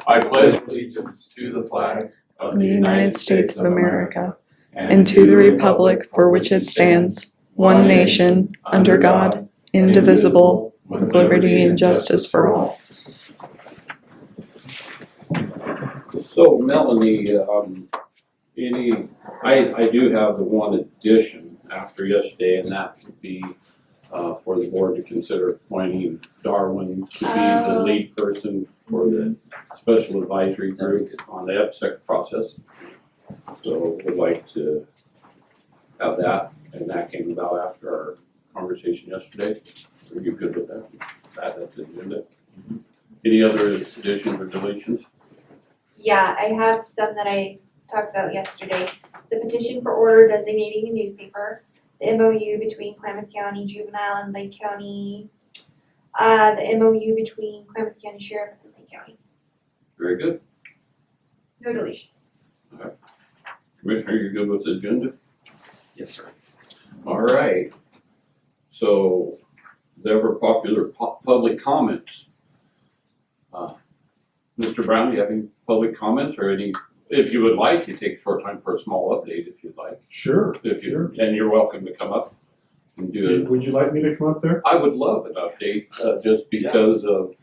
I pledge allegiance to the flag of the United States of America, and to the republic for which it stands, one nation, under God, indivisible, with liberty and justice for all. So Melanie, I do have the one addition after yesterday, and that would be for the board to consider appointing Darwin to be the lead person for the special advisory group on the EPSEC process. So we'd like to have that, and that came about after our conversation yesterday. Are you good with that? That's the agenda. Any other additions or deletions? Yeah, I have some that I talked about yesterday. The petition for order designating a newspaper, the MOU between Klamath County Juvenile and Lake County, the MOU between Klamath County Sheriff and Lake County. Very good. No deletions. Commissioner, you're good with the agenda? Yes, sir. All right. So, the ever popular public comments. Mr. Brown, do you have any public comments or any, if you would like, you take a short time for a small update if you'd like. Sure, If you, sure. and you're welcome to come up and do it. Would you like me to come up there? I would love an update, just because of,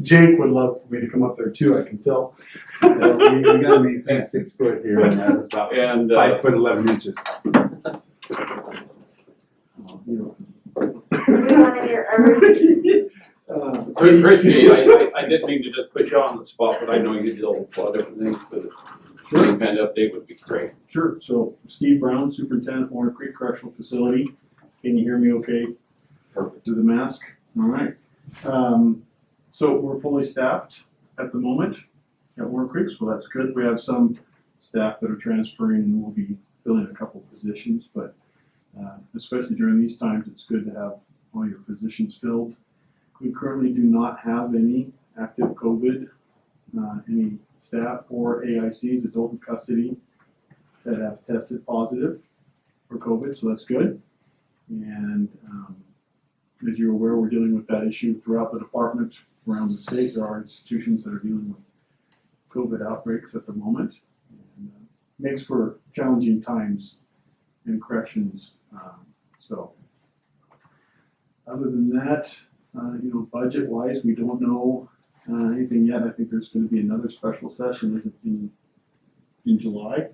Jake would love for me to come up there too, I can tell. We gotta maintain 6 foot here, and that was about and, 5'11" We wanna hear everything. appreciate, I didn't mean to just put you on the spot, but I know you deal with a lot of different things, but any kind of update would be great. Sure, so Steve Brown, Superintendent, Warner Creek Correctional Facility. Can you hear me okay? Perfect. Through the mask? All right. So we're fully staffed at the moment at Warner Creek, so that's good. We have some staff that are transferring and we'll be filling a couple positions, but especially during these times, it's good to have all your positions filled. We currently do not have any active COVID, any staff or AICs, adult in custody, that have tested positive for COVID, so that's good. And as you're aware, we're dealing with that issue throughout the department, around the state. There are institutions that are dealing with COVID outbreaks at the moment. And makes for challenging times in corrections. So other than that, budget-wise, we don't know anything yet. I think there's going to be another special session in July.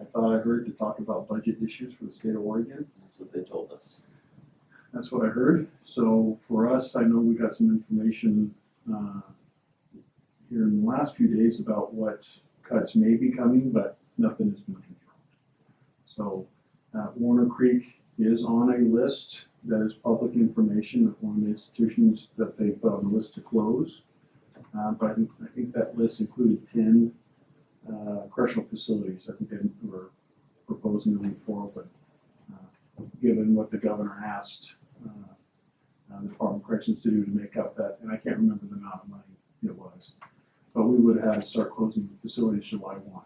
I thought I heard to talk about budget issues for the state of Oregon. That's what they told us. That's what I heard. So for us, I know we got some information here in the last few days about what cuts may be coming, but nothing has been confirmed. So Warner Creek is on a list that is public information of one of the institutions that they put on the list to close. But I think that list included 10 correctional facilities. I think they were proposing to move forward, but given what the governor asked the Department of Corrections to do to make up that, and I can't remember the amount of money it was, but we would have had to start closing facilities July 1.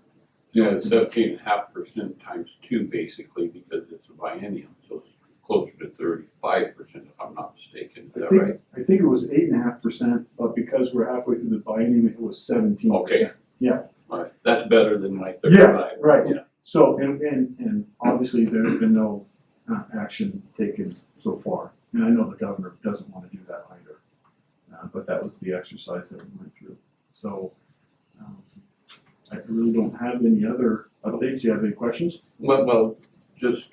Yeah, it's 17.5% times 2 basically, because it's a biennium, so it's closer to 35% if I'm not mistaken. Is that right? I think it was 8.5%, but because we're halfway through the biennium, it was 17%. Okay. Yeah. All right, that's better than my 35. Yeah, right. Yeah. So, and obviously there's been no action taken so far. And I know the governor doesn't want to do that either. But that was the exercise that we went through. So, I really don't have any other updates. Do you have any questions? Well, just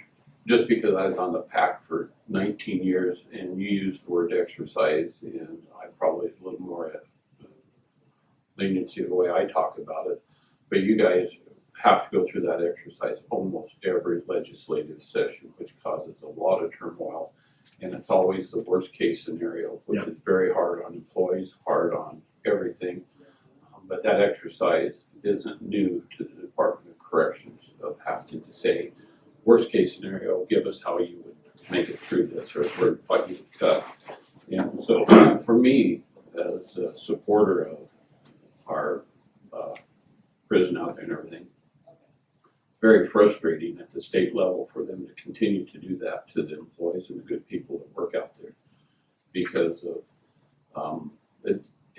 because I was on the PAC for 19 years and you used the word exercise, and I probably a little more at leniency the way I talk about it, but you guys have to go through that exercise almost every legislative session, which causes a lot of turmoil, and it's always the worst case scenario, which is very hard on employees, hard on everything. But that exercise isn't new to the Department of Corrections of having to say, worst case scenario, give us how you would make it through this, or what you would cut. And so for me, as a supporter of our prison out there and everything, very frustrating at the state level for them to continue to do that to the employees and the good people that work out there, because of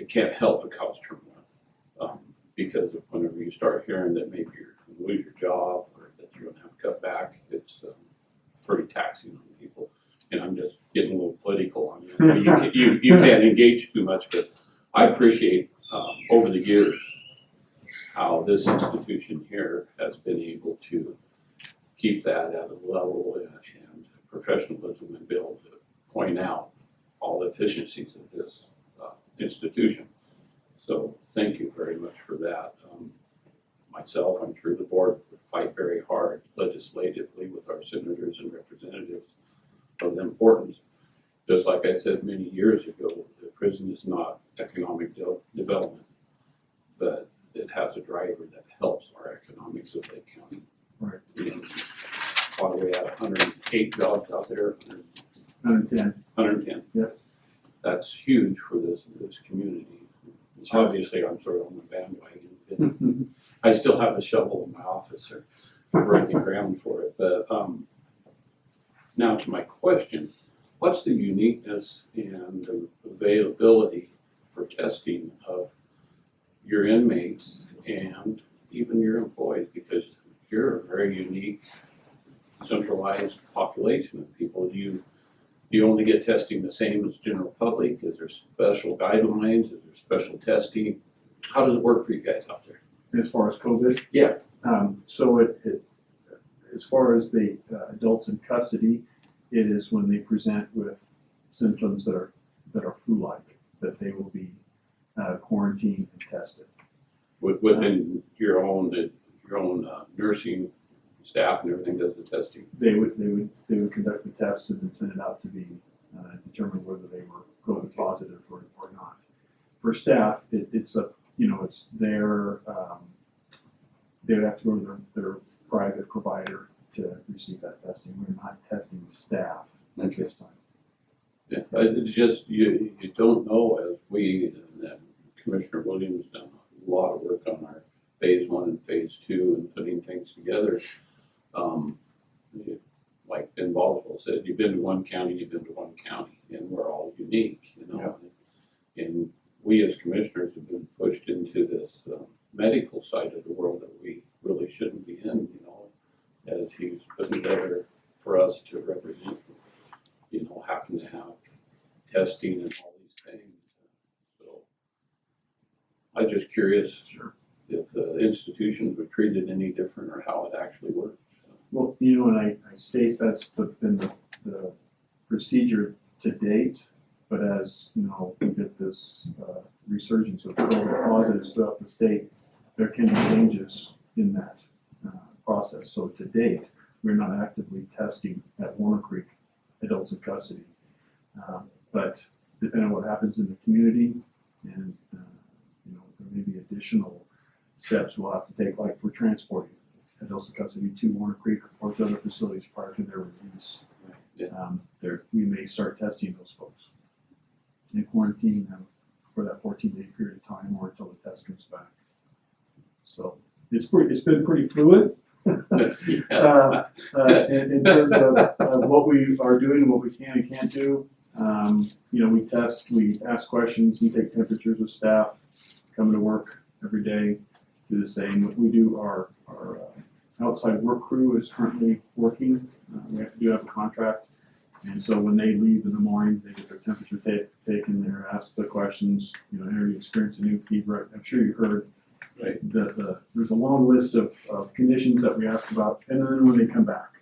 it can't help but cause turmoil. Because whenever you start hearing that maybe you're going to lose your job or that you're going to have to cut back, it's pretty taxing on people. And I'm just getting a little political on you. You can't engage too much, but I appreciate over the years how this institution here has been able to keep that at a level and professionalism and be able to point out all the efficiencies of this institution. So thank you very much for that. Myself, I'm sure the board would fight very hard legislatively with our senators and representatives of the importance. Just like I said many years ago, the prison is not economic development, but it has a driver that helps our economics of Lake County. Right. And while we have 108 jobs out there, 110. 110. Yep. That's huge for this community. Sure. Obviously, I'm sort of on the bandwagon. I still have a shovel in my office or breaking ground for it. But now to my question, what's the uniqueness and the availability for testing of your inmates and even your employees? Because you're a very unique, centralized population of people. Do you only get testing the same as general public? Is there special guidelines? Is there special testing? How does it work for you guys out there? As far as COVID? Yeah. So it as far as the adults in custody, it is when they present with symptoms that are flu-like, that they will be quarantined and tested. Within your own nursing staff and everything does the testing? They would conduct the test and then send it out to be determined whether they were COVID positive or not. For staff, it's their they would have to go to their private provider to receive that testing. We're not testing staff at this time. Yeah, it's just you don't know, as we and Commissioner Williams done a lot of work on our phase 1 and phase 2 and putting things together. Like Ben Baldwin said, you've been to one county, and we're all unique, Yeah. And we as commissioners have been pushed into this medical side of the world that we really shouldn't be in, as he's put together for us to represent, having to have testing and all these things. So I'm just curious Sure. if the institutions were treated any different or how it actually works. Well, and I state that's been the procedure to date, but as we get this resurgence of COVID positives throughout the state, there can be changes in that process. So to date, we're not actively testing at Warner Creek adults in custody, but depending on what happens in the community, and there may be additional steps we'll have to take, like for transporting adults in custody to Warner Creek or to other facilities prior to their release. Yeah. We may start testing those folks and quarantining them for that 14-day period of time or until the test comes back. So it's been pretty fluid. Yeah. In terms of what we are doing and what we can and can't do, we test, we ask questions, we take temperatures of staff coming to work every day, do the same. We do our outside work crew is currently working. We do have a contract, and so when they leave in the morning, they get their temperature taken. They're asked the questions. Have you experienced a new fever? I'm sure you heard. Right. That there's a long list of conditions that we ask about, and then when they come back,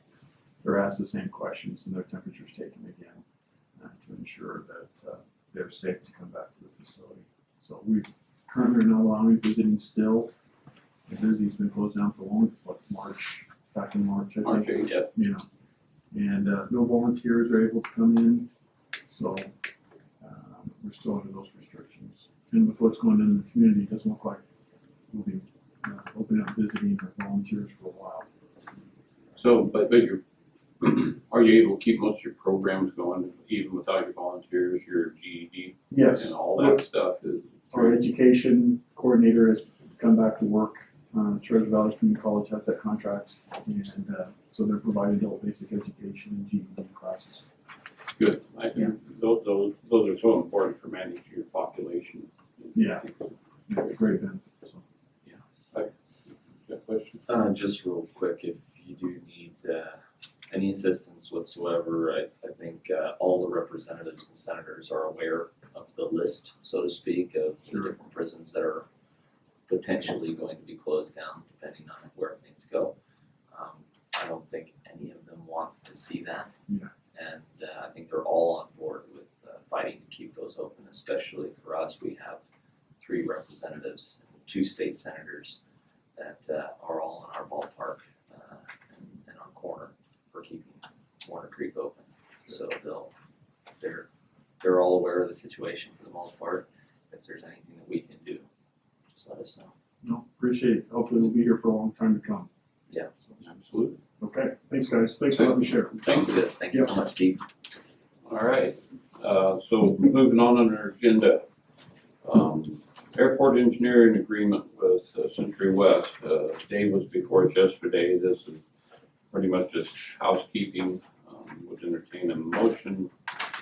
they're asked the same questions and their temperatures taken again to ensure that they're safe to come back to the facility. So we currently are not allowing visiting still. The Busy's been closed down for long, back in March, I think. March 8th, yeah. And no volunteers are able to come in, so we're still under those restrictions. And with what's going on in the community, it doesn't look like we'll be opening up visiting or volunteers for a while. So, but you're, are you able to keep most of your programs going even without your volunteers, your GED Yes. and all that stuff? Our education coordinator has come back to work. Treasure Valley Community College has that contract, and so they're providing adult basic education and GED classes. Good. I think those are so important for managing your population. Yeah, great event, so. Got questions? Just real quick, if you do need any assistance whatsoever, I think all the representatives and senators are aware of the list, so to speak, of the different prisons that are potentially going to be closed down, depending on where things go. I don't think any of them want to see that. Yeah. And I think they're all on board with fighting to keep those open, especially for us. We have 3 representatives, 2 state senators that are all in our ballpark and on corner for keeping Warner Creek open. So they're all aware of the situation for the most part. If there's anything that we can do, just let us know. No, appreciate it. Hopefully we'll be here for a long time to come. Absolutely. Okay, thanks guys. Thanks for letting me share. Sounds good. Thank you so much, Steve. All right, so moving on our agenda. Airport engineering agreement with Century West. Dave was before us yesterday. This is pretty much just housekeeping. Would entertain a motion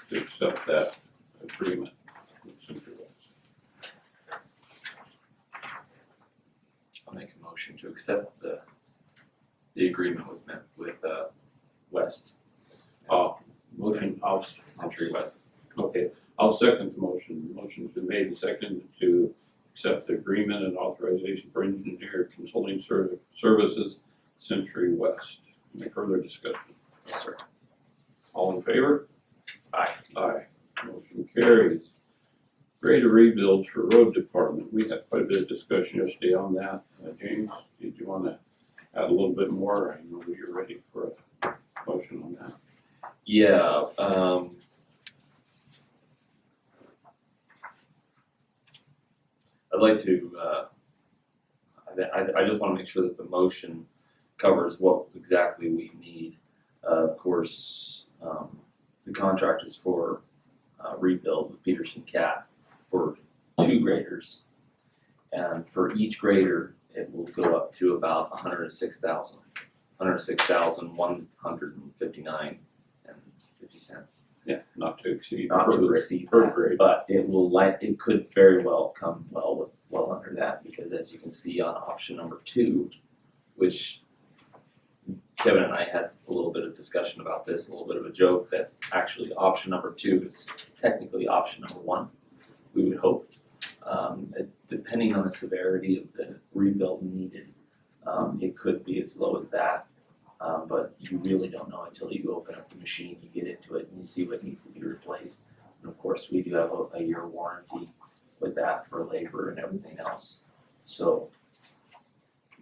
to accept that agreement with Century West. I'll make a motion to accept the agreement with West, Motion, Century West. okay, I'll second the motion. Motion's been made and seconded to accept the agreement and authorization for engineer consulting services, Century West. Any further discussion? Yes, sir. All in favor? Aye. Aye. Motion carries. Greater rebuild for road department. We had quite a bit of discussion yesterday on that. James, did you want to add a little bit more? I know you're ready for a motion on that. Yeah, I'd like to, I just wanna make sure that the motion covers what exactly we need. Of course, the contract is for rebuild with Peterson Cat for 2 graders. And for each grader, it will go up to about $106,159.50. Yeah, not to exceed. Not to per exceed per that, grade. but it could very well come well under that, because as you can see on option number 2, which Kevin and I had a little bit of discussion about this, a little bit of a joke, that actually option number 2 is technically option number 1, we would hope. Depending on the severity of the rebuild needed, it could be as low as that. But you really don't know until you open up the machine, you get into it, and you see what needs to be replaced. And of course, we do have a year warranty with that for labor and everything else. So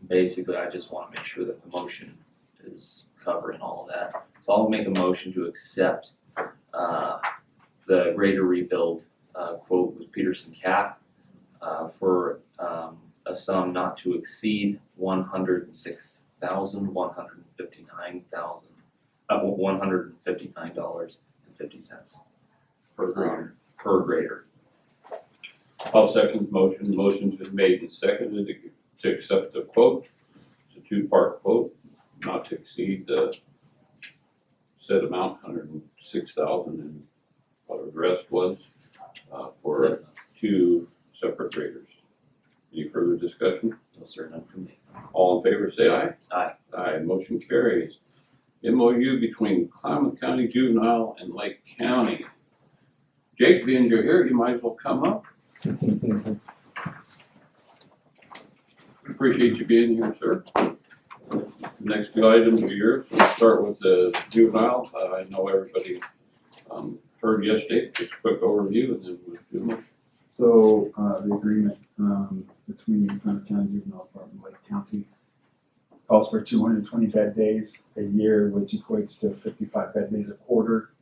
basically, I just want to make sure that the motion is covering all of that. So I'll make a motion to accept the greater rebuild quote with Peterson Cat for a sum not to exceed $159,50 Per grader. per grader. I'll second the motion. The motion's been made and seconded to accept the quote. It's a 2-part quote, not to exceed the said amount, 106,000 and whatever the rest was, for 2 separate graders. Any further discussion? No, sir, none from me. All in favor, say aye. Aye. Aye, motion carries. MOU between Klamath County Juvenile and Lake County. Jake, being you're here, you might as well come up. Appreciate you being here, sir. Next 2 items are yours. We'll start with the juvenile. I know everybody heard yesterday, just a quick overview, and then we'll do more. So, the agreement, between Klamath County Juvenile Department and Lake County calls for 220 bed days a year, which equates to 55 bed days a quarter.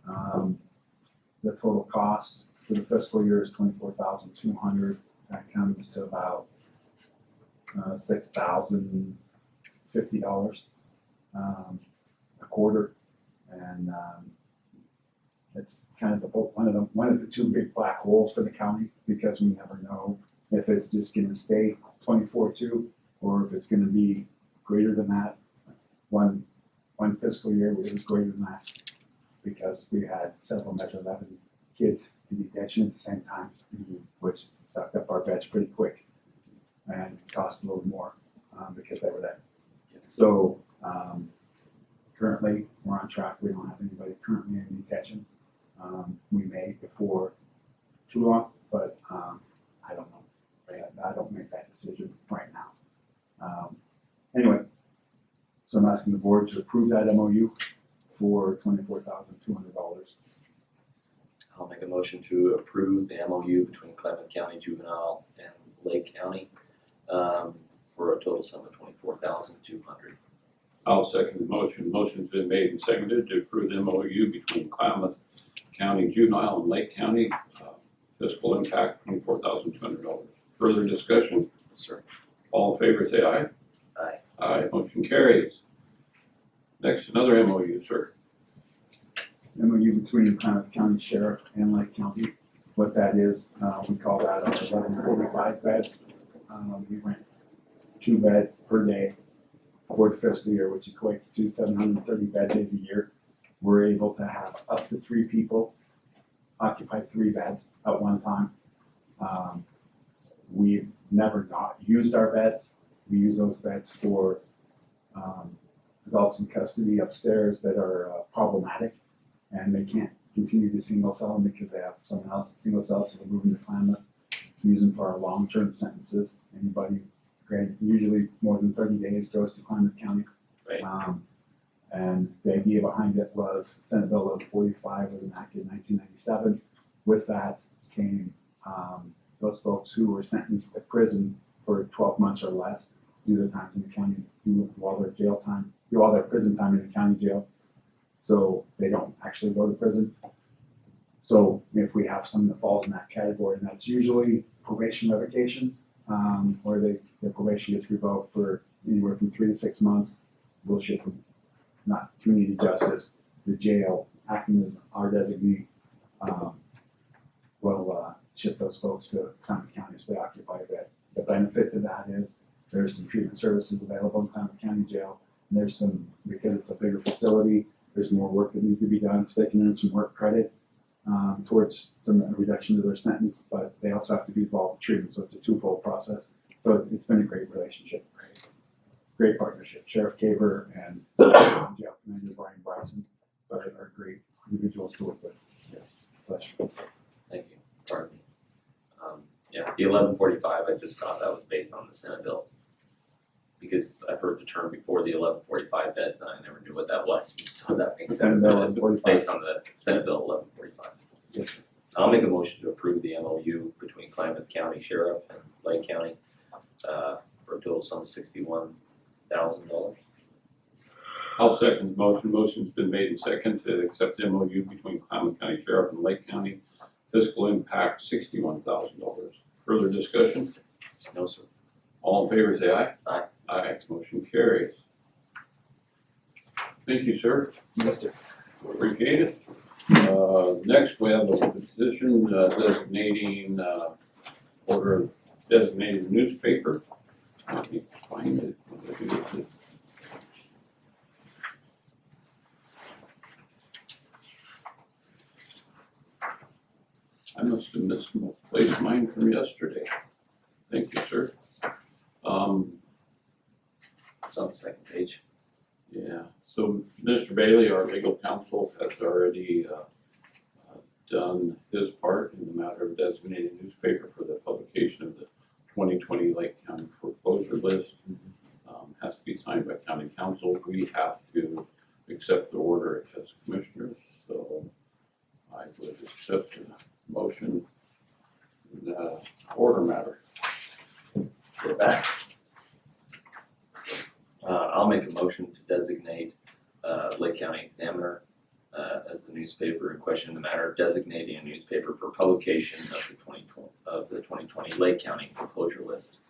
The total cost for the fiscal year is $24,200. That comes to about $6,050 a quarter, and it's kind of one of the 2 big black holes for the county, because we never know if it's just going to stay 24/2 or if it's going to be greater than that. One fiscal year it was greater than that, because we had several Measure 11 kids in detention at the same time, which sucked up our beds pretty quick and cost a little more because they were there. So currently, we're on track. We don't have anybody currently in detention. We may before too long, but I don't know. I don't make that decision right now. Anyway, so I'm asking the board to approve that MOU for $24,200. I'll make a motion to approve the MOU between Clement County Juvenile and Lake County for a total sum of $24,200. I'll second the motion. Motion's been made and seconded to approve the MOU between Klamath County Juvenile and Lake County. Fiscal impact, $24,200. Further discussion? Sir. All in favor, say aye. Aye. Aye, motion carries. Next, another MOU, sir. MOU between Klamath County Sheriff and Lake County. What that is, we call that our 1145 beds. We rent 2 beds per day for the fiscal year, which equates to 730 bed days a year. We're able to have up to 3 people occupy 3 beds at one time. We've never not used our beds. We use those beds for adults in custody upstairs that are problematic, and they can't continue to single cell them because they have someone else single cell, so we're moving to Klamath to use them for our long-term sentences. Anybody, usually more than 30 days, goes to Klamath County. Right. And the idea behind it was Senate Bill 1145 was enacted in 1997. With that came those folks who were sentenced to prison for 12 months or less, do their times in the county, do all their jail time, do all their prison time in the county jail. So they don't actually go to prison. So if we have someone that falls in that category, and that's usually probation revocations, where their probation gets revoked for anywhere from 3 to 6 months, we'll ship them, not community justice, the jail, acting as our designee, will ship those folks to Klamath County so they occupy a bed. The benefit to that is there's some treatment services available in Klamath County Jail, and there's some, because it's a bigger facility, there's more work that needs to be done, so they can earn some work credit towards some reduction of their sentence, but they also have to be involved in treatment, so it's a twofold process. So it's been a great relationship, great partnership. Sheriff Caber and Jail Commander Brian Bryson are great individuals to work with. Yes. Pleasure. Thank you. Pardon me. Yeah, the 1145 I just got, that was based on the Senate bill. Because I've heard the term before, the 1145 beds, and I never knew what that was, so that makes sense. Senate Bill It's 1145. based on the Senate Bill 1145. Yes, sir. I'll make a motion to approve the MOU between Klamath County Sheriff and Lake County for a total sum of $61,000. I'll second the motion. Motion's been made and seconded to accept the MOU between Klamath County Sheriff and Lake County. Fiscal impact, $61,000. Further discussion? No, sir. All in favor, say aye. Aye. Aye, motion carries. Thank you, sir. Yes, sir. Appreciate it. Next, we have a petition designating order of designated newspaper. Let me find it. I must have misplaced mine from yesterday. Thank you, sir. It's on the second page. Yeah, so Mr. Bailey, our legal counsel, has already done his part in the matter of designating newspaper for the publication of the 2020 Lake County foreclosure list. Has to be signed by county council. We have to accept the order as commissioners, so I would accept the motion in the order matter. We're back. I'll make a motion to designate Lake County Examiner as the newspaper in question in the matter of designating a newspaper for publication of the 2020 Lake County foreclosure list.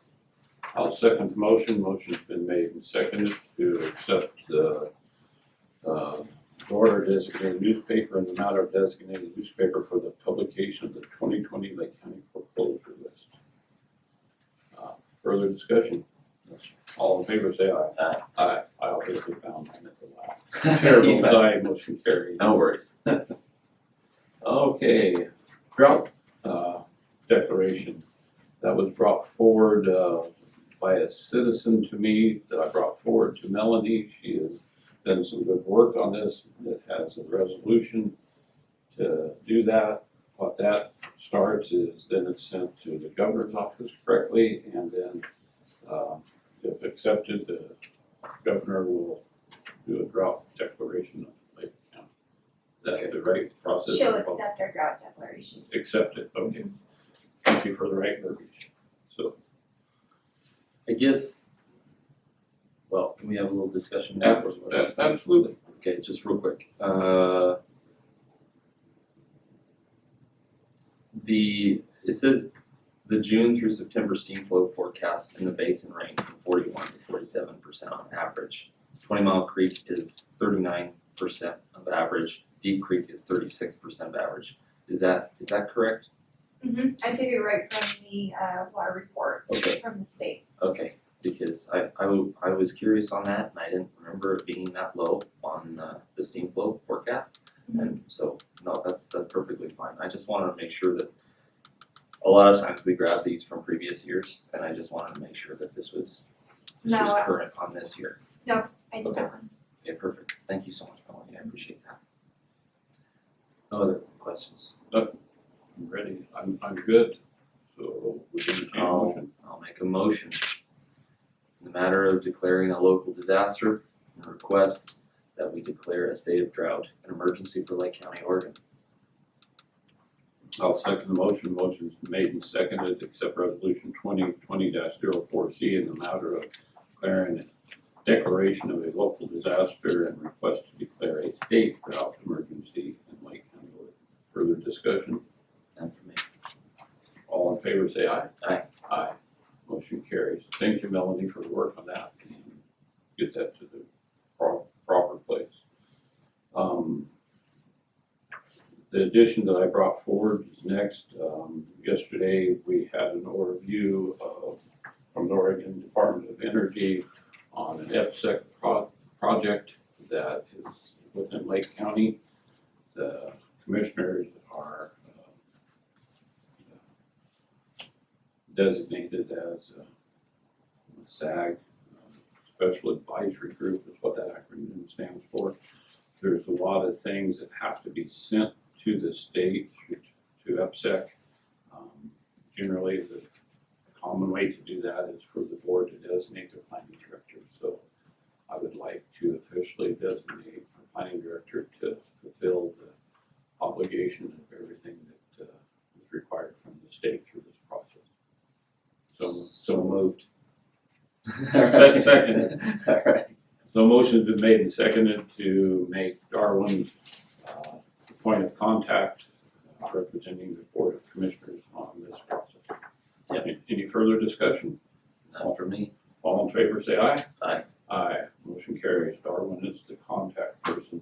I'll second the motion. Motion's been made and seconded to accept the order designated newspaper in the matter of designated newspaper for the publication of the 2020 Lake County foreclosure list. Further discussion? All in favor, say aye. Aye. Aye. I obviously found mine at the last. Chair votes aye, motion carried. No worries. Okay, Drought Declaration that was brought forward by a citizen to me, that I brought forward to Melanie. She has done some good work on this. It has a resolution to do that. What that starts is then it's sent to the governor's office correctly, and then if accepted, the governor will do a drought declaration of Lake County. That's the right process. She'll accept our drought declaration. Accept it, okay. Thank you for the right verbiage. So, I guess, well, can we have a little discussion now? absolutely. Okay, just real quick. It says the June through September steam flow forecast in the basin range from 41 to 47% on average. 20 Mile Creek is 39% of average. Deep Creek is 36% of average. Is that correct? I took it right from the water report Okay. from the state. Okay, because I was curious on that and I didn't remember it being that low on the steam flow forecast. And so, no, that's perfectly fine. I just wanted to make sure that a lot of times we grab these from previous years and I just wanted to make sure that this was No, current on this year. I did Okay. that one. Okay, perfect. Thank you so much, Melanie. I appreciate that. No other questions? I'm ready. I'm good. So we can take a motion. I'll make a motion. In the matter of declaring a local disaster, and request that we declare a state of drought, an emergency for Lake County, Oregon. I'll second the motion. Motion's made and seconded to accept resolution 2020-04C in the matter of declaring a declaration of a local disaster and request to declare a state drought emergency in Lake County, Oregon. Further discussion? And for me. All in favor, say aye. Aye. Aye. Motion carries. Thank you, Melanie, for the work on that. Get that to the proper place. The addition that I brought forward is next. Yesterday, we had an overview from the Oregon Department of Energy on an FSEC project that is within Lake County. The commissioners are designated as a SAG, Special Advisory Group is what that acronym stands for. There's a lot of things that have to be sent to the state, to EPSEC. Generally, the common way to do that is for the board to designate their planning director. So I would like to officially designate our planning director to fulfill the obligation of everything that is required from the state through this process. So moved. Second. All right. So motion's been made and seconded to make Darwin the point of contact representing the Board of Commissioners on this process. Yep. Any further discussion? None for me. All in favor, say aye. Aye. Aye. Motion carries. Darwin is the contact person.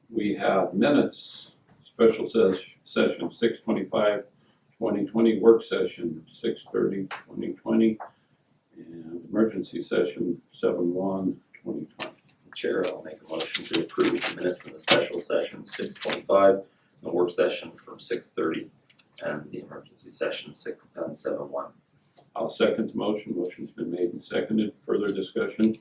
We have minutes, special session 6/25/2020, work session 6/30/2020, and emergency session 7/1/2020. Chair, I'll make a motion to approve the minutes from the special session 6:25, the work session from 6:30, and the emergency session 7/1. I'll second the motion. Motion's been made and seconded. Further discussion?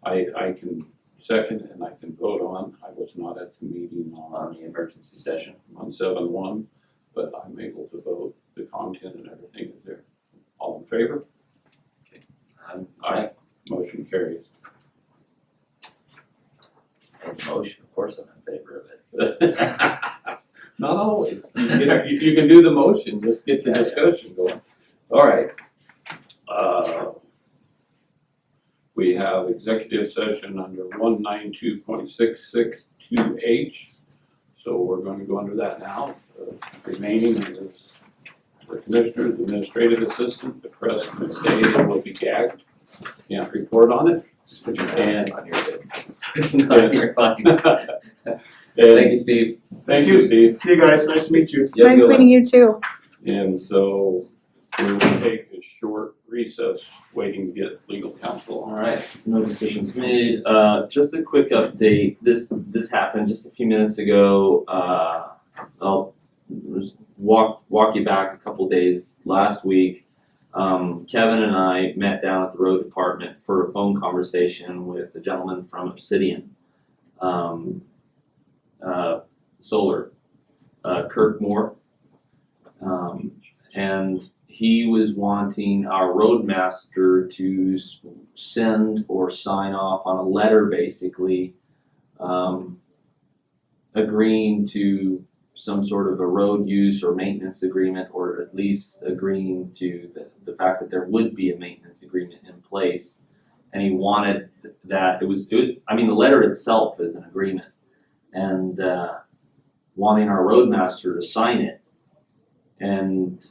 I can second and I can vote on. I was not at the meeting On the emergency session. on 7/1, but I'm able to vote. The content and everything is there. All in favor? Aye. Motion carries. Made the motion, of course I'm in favor of it. Not always. You can do the motion, just get the discussion going. All right. We have executive session under 192.662H. So we're going to go under that now. The remaining is the commissioners, administrative assistant, the press and the stage will be gagged. Can't report on it. Just put your And- hands on your head. No, you're fine. Thank you, Steve. Thank you, Steve. See you guys, nice to meet you. You have a Nice good one. meeting you too. And so we will take a short recess, waiting to get legal counsel. All right, no decisions made. Just a quick update. This happened just a few minutes ago. Well, just walk you back a couple days last week. Kevin and I met down at the road department for a phone conversation with a gentleman from Obsidian Solar, Kirk Moore, and he was wanting our roadmaster to send or sign off on a letter, basically agreeing to some sort of a road use or maintenance agreement, or at least agreeing to the fact that there would be a maintenance agreement in place. And he wanted that I mean, the letter itself is an agreement, and wanting our roadmaster to sign it. And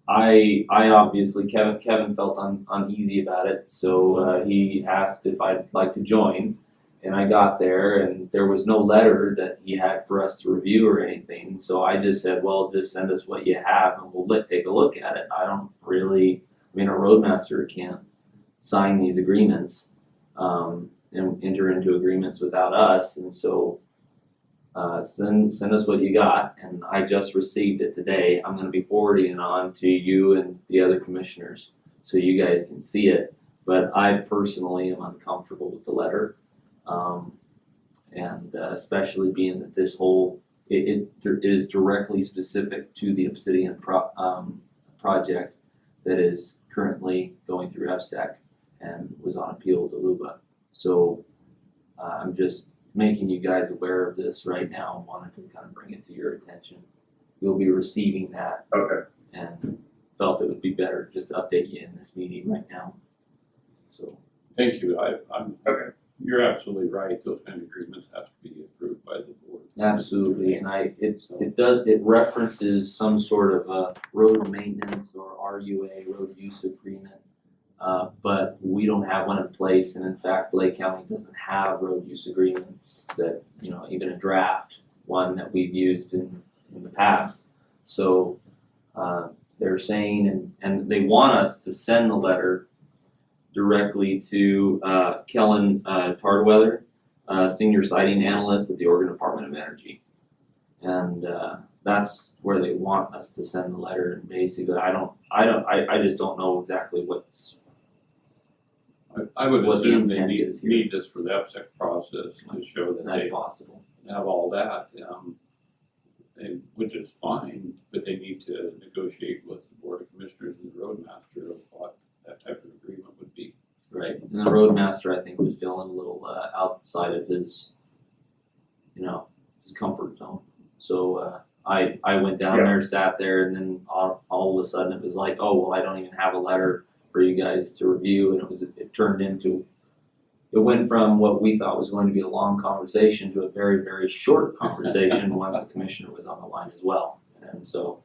I obviously, Kevin felt uneasy about it, so he asked if I'd like to join. And I got there, and there was no letter that he had for us to review or anything. So I just said, well, just send us what you have, and we'll take a look at it. I mean, a roadmaster can't sign these agreements and enter into agreements without us. And so send us what you got. And I just received it today. I'm going to be forwarding it on to you and the other commissioners so you guys can see it. But I personally am uncomfortable with the letter. And especially being that this it is directly specific to the Obsidian project that is currently going through FSEC and was on appeal to LUBA. So I'm just making you guys aware of this right now and wanted to kind of bring it to your attention. You'll be receiving that. Okay. And felt it would be better just to update you in this meeting right now. So Thank you. I'm Okay. You're absolutely right. Those kind of agreements have to be approved by the board. absolutely, and it references some sort of a road maintenance or RUA, road use agreement. But we don't have one in place, and in fact, Lake County doesn't have road use agreements that, even a draft one that we've used in the past. So they're saying, and they want us to send the letter directly to Kellen Tardweather, Senior Siting Analyst at the Oregon Department of Energy. And that's where they want us to send the letter. And basically, I just don't know exactly what's. I would What the assume they intent is here. need this for the EPSEC process to show that That's they possible. have all that, which is fine, but they need to negotiate with the Board of Commissioners and the Roadmaster of what that type of agreement would be. Right, and the roadmaster, I think, was feeling a little outside of his, his comfort zone. So I went down there, sat there, and then all of a sudden it was like, oh well, I don't even have a letter for you guys to review, and it went from what we thought was going to be a long conversation to a very, very short conversation once the commissioner was on the line as well. And so,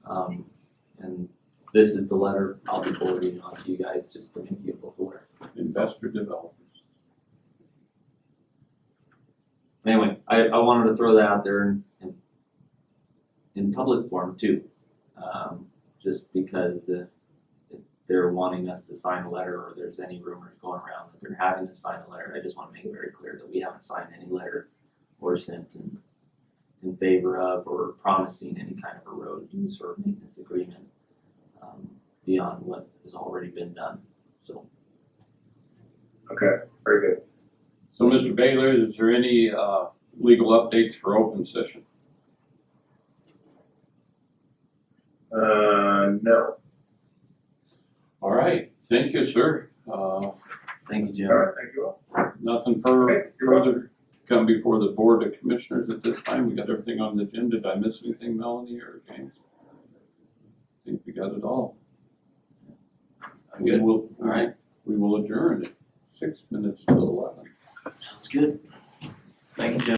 and this is the letter I'll be forwarding on to you guys just to make you both aware. Investor developers. Anyway, I wanted to throw that out there in public forum too, just because if they're wanting us to sign a letter or there's any rumors going around that they're having to sign a letter, I just want to make it very clear that we haven't signed any letter or sent in favor of or promising any kind of a road use or maintenance agreement beyond what has already been done. So. Okay, very good. So, Mr. Baylor, is there any legal updates for open session? No. All right, thank you, sir. Thank you, Jim. All right, thank you all. Nothing Okay, further you're welcome. to come before the Board of Commissioners at this time. We got everything on the agenda. Did I miss anything, Melanie or James? I think we got it all. I'm good. All All right. We will adjourn at 6 minutes till 11. Sounds good. Thank you, Jim.